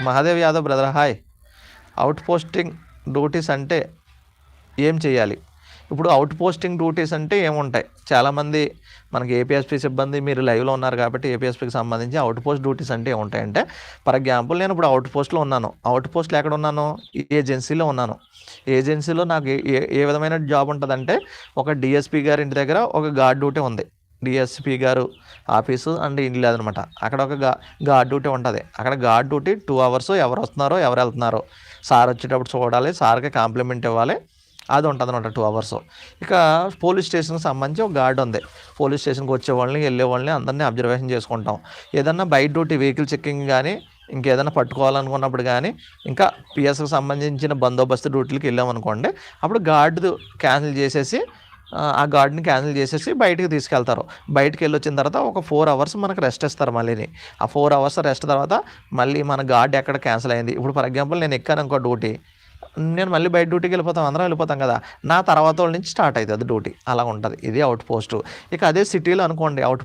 Mahadev Yadav brother hi. Out posting duties అంటే ఏం చేయాలి? ఇప్పుడు అవుట్ పోస్టింగ్ డ్యూటీస్ అంటే ఏముంటాయి? చాలామంది మనకి ఏపీఎస్పీ సిబ్బంది మీరు లైవ్లో ఉన్నారు కాబట్టి ఏపీఎస్పీకి సంబంధించి అవుట్ పోస్ట్ డ్యూటీస్ అంటే ఏముంటాయంటే, ఫర్ ఎగ్జాంపుల్ నేను ఇప్పుడు అవుట్ పోస్ట్లో ఉన్నాను. అవుట్ పోస్ట్లో ఎక్కడ ఉన్నాను? ఏజెన్సీలో ఉన్నాను. ఏజెన్సీలో నాకు ఏ ఏ ఏ విధమైన జాబ్ ఉంటుందంటే, ఒక డిఎస్పీ గారి ఇంటి దగ్గర ఒక గార్డ్ డ్యూటీ ఉంది. డిఎస్పీ గారు ఆఫీసు అండ్ ఇల్లు లేదనమాట. అక్కడ ఒక గార్డ్ డ్యూటీ ఉంటుంది. అక్కడ గార్డ్ డ్యూటీ 2 అవర్స్ ఎవరు వస్తున్నారో ఎవరు వెళ్తున్నారో సార్ వచ్చేటప్పుడు చూడాలి, సార్కి కాంప్లిమెంట్ ఇవ్వాలి. అది ఉంటుంది అనమాట 2 అవర్స్. ఇక పోలీస్ స్టేషన్కి సంబంధించి ఒక గార్డ్ ఉంది. పోలీస్ స్టేషన్కి వచ్చేవాళ్ళని వెళ్ళేవాళ్ళని అందరినీ అబ్జర్వేషన్ చేసుకుంటాం. ఏదన్నా బయట డ్యూటీ వెహికల్ చెక్కింగ్ కానీ ఇంకేదైనా పట్టుకోవాలనుకున్నప్పుడు కానీ ఇంకా పిఎస్కి సంబంధించిన బందోబస్తు డ్యూటీలకు వెళ్ళామనుకోండి, అప్పుడు గార్డు క్యాన్సిల్ చేసేసి ఆ గార్డ్ని క్యాన్సిల్ చేసేసి బయటికి తీసుకెళ్తారు. బయటికి వెళ్ళి వచ్చిన తర్వాత ఒక 4 అవర్స్ మనకు రెస్ట్ ఇస్తారు. మళ్ళీని ఆ 4 అవర్స్ రెస్ట్ తర్వాత మళ్ళీ మన గార్డ్ ఎక్కడ క్యాన్సిల్ అయింది. ఇప్పుడు ఫర్ ఎగ్జాంపుల్ నేను ఎక్కాను ఇంకో డ్యూటీ, నేను మళ్ళీ బయట డ్యూటీకి వెళ్ళిపోతాం, అందరం వెళ్ళిపోతాం కదా, నా తర్వాత వాళ్ళ నుంచి స్టార్ట్ అవుతుంది డ్యూటీ. అలా ఉంటుంది. ఇది అవుట్ పోస్ట్. ఇక అదే సిటీలో అనుకోండి అవుట్ పోస్ట్